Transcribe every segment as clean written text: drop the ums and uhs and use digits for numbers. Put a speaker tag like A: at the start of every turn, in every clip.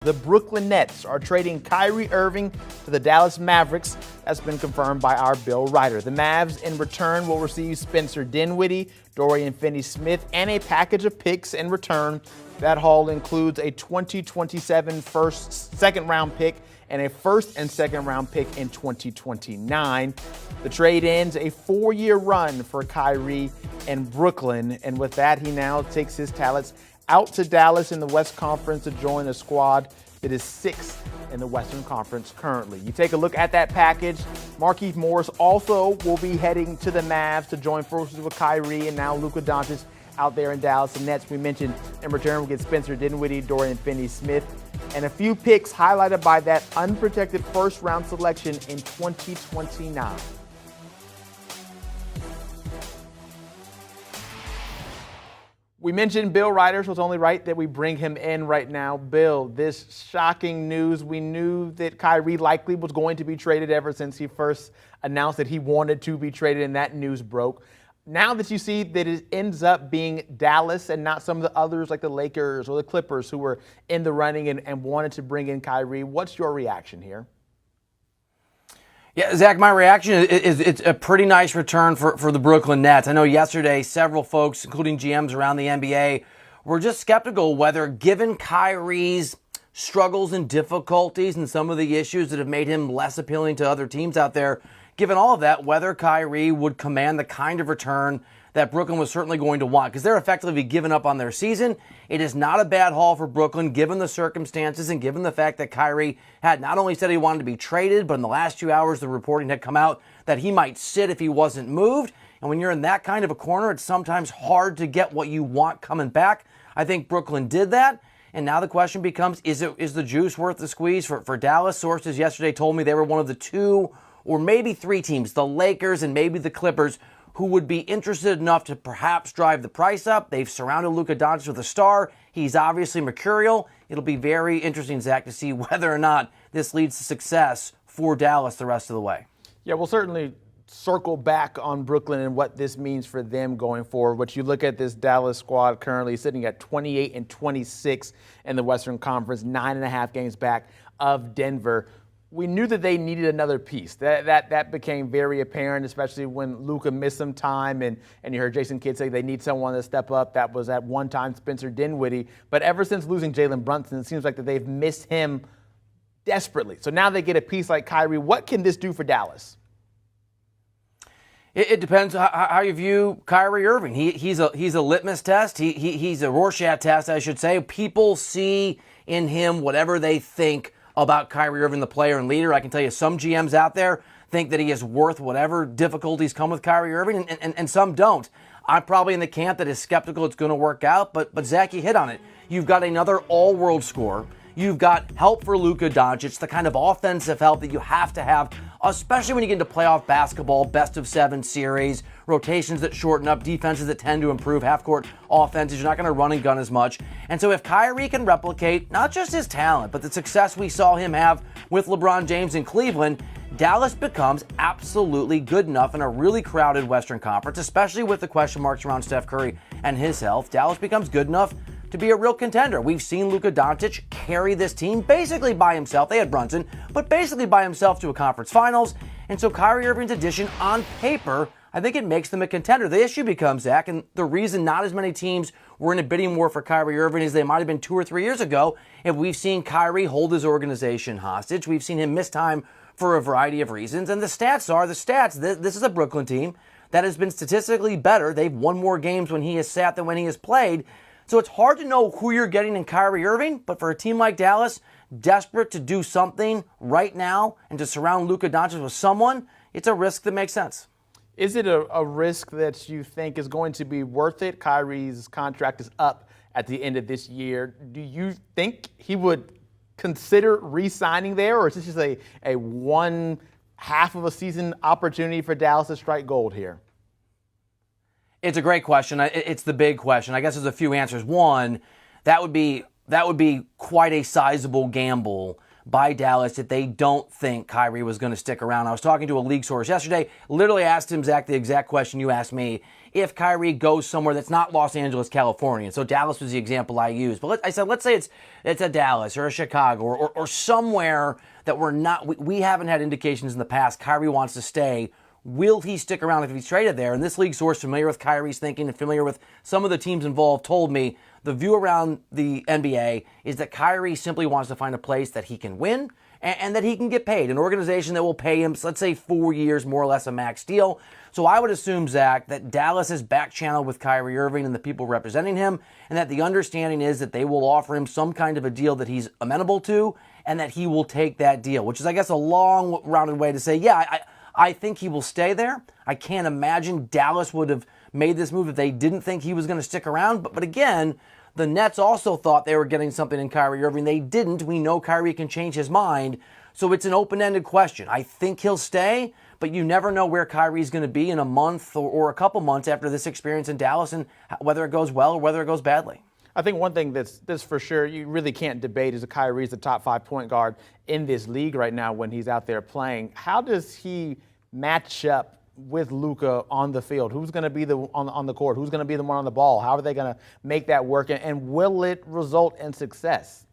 A: The Brooklyn Nets are trading Kyrie Irving to the Dallas Mavericks. That's been confirmed by our Bill Ryder. The Mavs, in return, will receive Spencer Dinwiddie, Dorian Finney-Smith, and a package of picks in return. That haul includes a 2027 second-round pick and a first and second-round pick in 2029. The trade ends a 4-year run for Kyrie and Brooklyn, and with that, he now takes his talents out to Dallas in the West Conference to join a squad that is 6th in the Western Conference currently. You take a look at that package. Markieff Morris also will be heading to the Mavs to join forces with Kyrie and now Luka Doncic out there in Dallas. The Nets, we mentioned, in return will get Spencer Dinwiddie, Dorian Finney-Smith, and a few picks highlighted by that unprotected first-round selection in 2029. We mentioned Bill Ryder, so it's only right that we bring him in right now. Bill, this shocking news. We knew that Kyrie likely was going to be traded ever since he first announced that he wanted to be traded, and that news broke. Now that you see that it ends up being Dallas and not some of the others like the Lakers or the Clippers who were in the running and wanted to bring in Kyrie, what's your reaction here?
B: Yeah, Zach, my reaction is it's a pretty nice return for the Brooklyn Nets. I know yesterday several folks, including GMs around the NBA, were just skeptical whether, given Kyrie's struggles and difficulties and some of the issues that have made him less appealing to other teams out there, given all of that, whether Kyrie would command the kind of return that Brooklyn was certainly going to want, because they're effectively giving up on their season. It is not a bad haul for Brooklyn, given the circumstances and given the fact that Kyrie had not only said he wanted to be traded, but in the last 2 hours, the reporting had come out that he might sit if he wasn't moved. And when you're in that kind of a corner, it's sometimes hard to get what you want coming back. I think Brooklyn did that. And now the question becomes, is the juice worth the squeeze for Dallas? Sources yesterday told me they were one of the 2 or maybe 3 teams, the Lakers and maybe the Clippers, who would be interested enough to perhaps drive the price up. They've surrounded Luka Doncic with a star. He's obviously mercurial. It'll be very interesting, Zach, to see whether or not this leads to success for Dallas the rest of the way.
A: Yeah, we'll certainly circle back on Brooklyn and what this means for them going forward. But you look at this Dallas squad currently sitting at 28 and 26 in the Western Conference, 9.5 games back of Denver. We knew that they needed another piece. That became very apparent, especially when Luka missed some time, and you heard Jason Kidd say they need someone to step up. That was at one time Spencer Dinwiddie. But ever since losing Jalen Brunson, it seems like that they've missed him desperately. So now they get a piece like Kyrie. What can this do for Dallas?
B: It depends how you view Kyrie Irving. He's a litmus test. He's a Rorschach test, I should say. People see in him whatever they think about Kyrie Irving, the player and leader. I can tell you some GMs out there think that he is worth whatever difficulties come with Kyrie Irving, and some don't. I'm probably in the camp that is skeptical it's going to work out, but Zach, you hit on it. You've got another all-world scorer. You've got help for Luka Doncic, the kind of offensive help that you have to have, especially when you get into playoff basketball, best-of-7 series, rotations that shorten up, defenses that tend to improve, half-court offenses. You're not going to run and gun as much. And so if Kyrie can replicate not just his talent, but the success we saw him have with LeBron James in Cleveland, Dallas becomes absolutely good enough in a really crowded Western Conference, especially with the question marks around Steph Curry and his health. Dallas becomes good enough to be a real contender. We've seen Luka Doncic carry this team basically by himself. They had Brunson, but basically by himself to a conference finals. And so Kyrie Irving's addition on paper, I think it makes them a contender. The issue becomes, Zach, and the reason not as many teams were in a bidding war for Kyrie Irving as they might have been 2 or 3 years ago, if we've seen Kyrie hold his organization hostage. We've seen him miss time for a variety of reasons. And the stats are the stats. This is a Brooklyn team that has been statistically better. They've won more games when he has sat than when he has played. So it's hard to know who you're getting in Kyrie Irving, but for a team like Dallas, desperate to do something right now and to surround Luka Doncic with someone, it's a risk that makes sense.
A: Is it a risk that you think is going to be worth it? Kyrie's contract is up at the end of this year. Do you think he would consider re-signing there, or is this just a one half of a season opportunity for Dallas to strike gold here?
B: It's a great question. It's the big question. I guess there's a few answers. One, that would be quite a sizable gamble by Dallas that they don't think Kyrie was going to stick around. I was talking to a league source yesterday, literally asked him, Zach, the exact question you asked me. If Kyrie goes somewhere that's not Los Angeles, California. So Dallas was the example I used. But I said, let's say it's a Dallas or a Chicago or somewhere that we haven't had indications in the past Kyrie wants to stay. Will he stick around if he's traded there? And this league source, familiar with Kyrie's thinking and familiar with some of the teams involved, told me the view around the NBA is that Kyrie simply wants to find a place that he can win and that he can get paid. An organization that will pay him, let's say 4 years, more or less a max deal. So I would assume, Zach, that Dallas is back-channeled with Kyrie Irving and the people representing him, and that the understanding is that they will offer him some kind of a deal that he's amenable to, and that he will take that deal, which is, I guess, a long-rounded way to say, yeah, I think he will stay there. I can't imagine Dallas would have made this move if they didn't think he was going to stick around. But again, the Nets also thought they were getting something in Kyrie Irving. They didn't. We know Kyrie can change his mind. So it's an open-ended question. I think he'll stay, but you never know where Kyrie's going to be in a month or a couple months after this experience in Dallas and whether it goes well or whether it goes badly.
A: I think one thing that's for sure you really can't debate is that Kyrie's the top 5 point guard in this league right now when he's out there playing. How does he match up with Luka on the field? Who's going to be on the court? Who's going to be the one on the ball? How are they going to make that work? And will it result in success?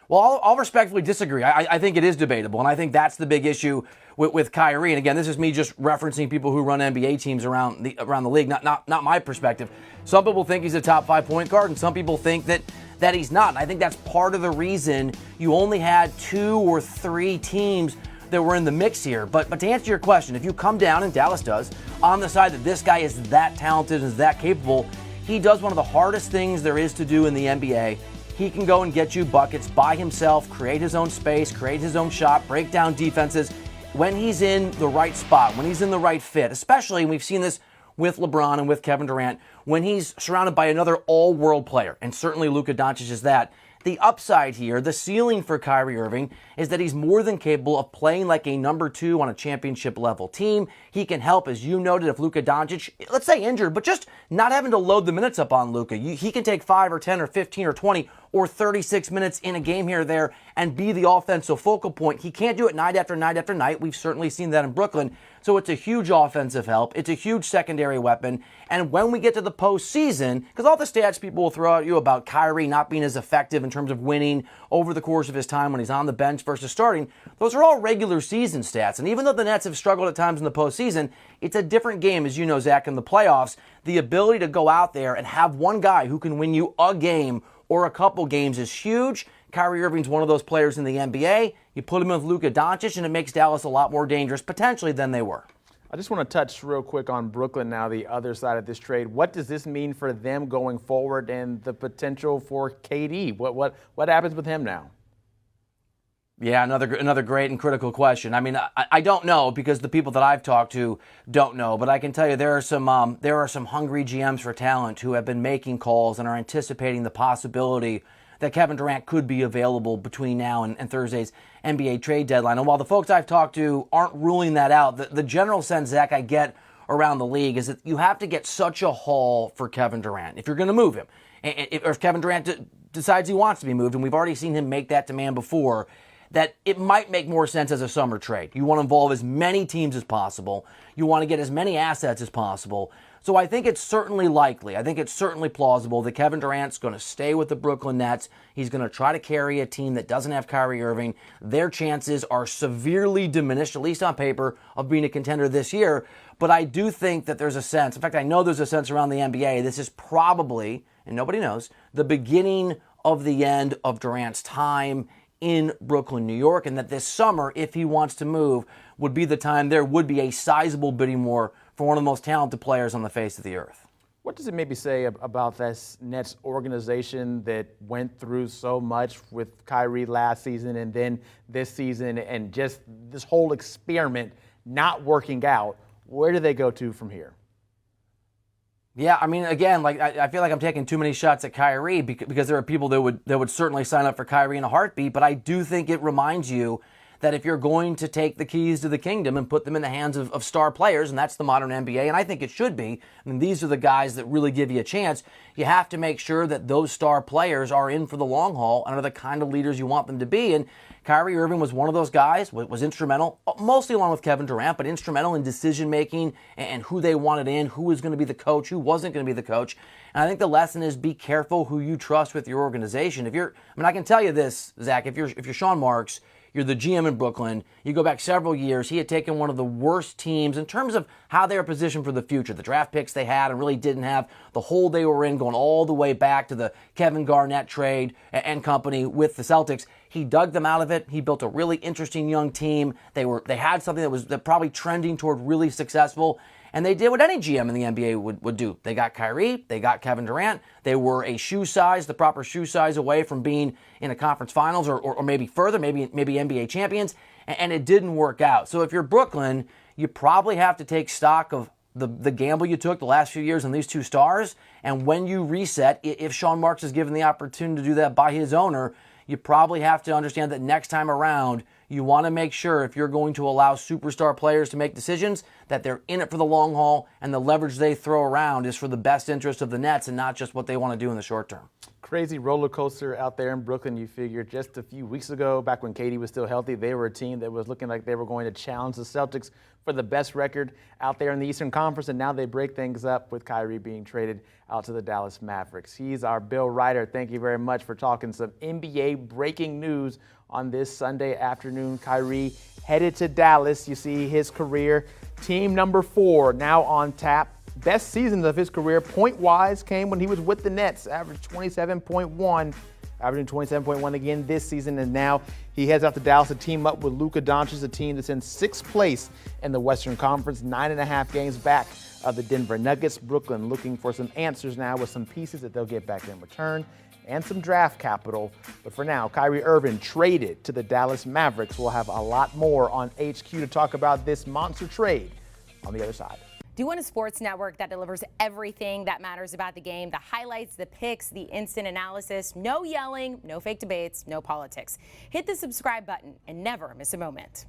B: Well, I'll respectfully disagree. I think it is debatable, and I think that's the big issue with Kyrie. And again, this is me just referencing people who run NBA teams around the league, not my perspective. Some people think he's a top 5 point guard, and some people think that he's not. And I think that's part of the reason you only had 2 or 3 teams that were in the mix here. But to answer your question, if you come down, and Dallas does, on the side that this guy is that talented and is that capable, he does one of the hardest things there is to do in the NBA. He can go and get you buckets by himself, create his own space, create his own shot, break down defenses when he's in the right spot, when he's in the right fit, especially, and we've seen this with LeBron and with Kevin Durant, when he's surrounded by another all-world player, and certainly Luka Doncic is that. The upside here, the ceiling for Kyrie Irving, is that he's more than capable of playing like a number 2 on a championship-level team. He can help, as you noted, if Luka Doncic, let's say injured, but just not having to load the minutes up on Luka. He can take 5 or 10 or 15 or 20 or 36 minutes in a game here or there and be the offensive focal point. He can't do it night after night after night. We've certainly seen that in Brooklyn. So it's a huge offensive help. It's a huge secondary weapon. And when we get to the postseason, because all the stats people will throw at you about Kyrie not being as effective in terms of winning over the course of his time when he's on the bench versus starting, those are all regular season stats. And even though the Nets have struggled at times in the postseason, it's a different game, as you know, Zach, in the playoffs. The ability to go out there and have one guy who can win you a game or a couple games is huge. Kyrie Irving's one of those players in the NBA. You put him with Luka Doncic, and it makes Dallas a lot more dangerous, potentially, than they were.
A: I just want to touch real quick on Brooklyn now, the other side of this trade. What does this mean for them going forward and the potential for KD? What happens with him now?
B: Yeah, another great and critical question. I mean, I don't know because the people that I've talked to don't know, but I can tell you there are some hungry GMs for talent who have been making calls and are anticipating the possibility that Kevin Durant could be available between now and Thursday's NBA trade deadline. And while the folks I've talked to aren't ruling that out, the general sense, Zach, I get around the league is that you have to get such a haul for Kevin Durant if you're going to move him. Or if Kevin Durant decides he wants to be moved, and we've already seen him make that demand before, that it might make more sense as a summer trade. You want to involve as many teams as possible. You want to get as many assets as possible. So I think it's certainly likely, I think it's certainly plausible that Kevin Durant's going to stay with the Brooklyn Nets. He's going to try to carry a team that doesn't have Kyrie Irving. Their chances are severely diminished, at least on paper, of being a contender this year. But I do think that there's a sense, in fact, I know there's a sense around the NBA, this is probably, and nobody knows, the beginning of the end of Durant's time in Brooklyn, New York, and that this summer, if he wants to move, would be the time there would be a sizable bidding war for one of the most talented players on the face of the earth.
A: What does it maybe say about this Nets organization that went through so much with Kyrie last season and then this season and just this whole experiment not working out? Where do they go to from here?
B: Yeah, I mean, again, like I feel like I'm taking too many shots at Kyrie because there are people that would certainly sign up for Kyrie in a heartbeat, but I do think it reminds you that if you're going to take the keys to the kingdom and put them in the hands of star players, and that's the modern NBA, and I think it should be, I mean, these are the guys that really give you a chance, you have to make sure that those star players are in for the long haul and are the kind of leaders you want them to be. And Kyrie Irving was one of those guys, was instrumental, mostly along with Kevin Durant, but instrumental in decision-making and who they wanted in, who was going to be the coach, who wasn't going to be the coach. And I think the lesson is be careful who you trust with your organization. I can tell you this, Zach, if you're Sean Marks, you're the GM in Brooklyn. You go back several years. He had taken one of the worst teams in terms of how they were positioned for the future. The draft picks they had and really didn't have the hole they were in going all the way back to the Kevin Garnett trade and company with the Celtics. He dug them out of it. He built a really interesting young team. They had something that was probably trending toward really successful. And they did what any GM in the NBA would do. They got Kyrie, they got Kevin Durant. They were the proper shoe size away from being in a conference finals or maybe further, maybe NBA champions, and it didn't work out. So if you're Brooklyn, you probably have to take stock of the gamble you took the last few years on these two stars. And when you reset, if Sean Marks is given the opportunity to do that by his owner, you probably have to understand that next time around, you want to make sure if you're going to allow superstar players to make decisions that they're in it for the long haul and the leverage they throw around is for the best interest of the Nets and not just what they want to do in the short term.
A: Crazy roller coaster out there in Brooklyn. You figure just a few weeks ago, back when KD was still healthy, they were a team that was looking like they were going to challenge the Celtics for the best record out there in the Eastern Conference, and now they break things up with Kyrie being traded out to the Dallas Mavericks. He's our Bill Ryder. Thank you very much for talking some NBA breaking news on this Sunday afternoon. Kyrie headed to Dallas. You see his career, team number 4 now on tap. Best seasons of his career, point-wise, came when he was with the Nets, averaged 27.1, averaging 27.1 again this season, and now he heads out to Dallas to team up with Luka Doncic, a team that's in 6th place in the Western Conference, 9.5 games back of the Denver Nuggets. Brooklyn looking for some answers now with some pieces that they'll get back in return and some draft capital. But for now, Kyrie Irving traded to the Dallas Mavericks. We'll have a lot more on HQ to talk about this monster trade on the other side.
C: Do you want a sports network that delivers everything that matters about the game? The highlights, the picks, the instant analysis, no yelling, no fake debates, no politics. Hit the subscribe button and never miss a moment.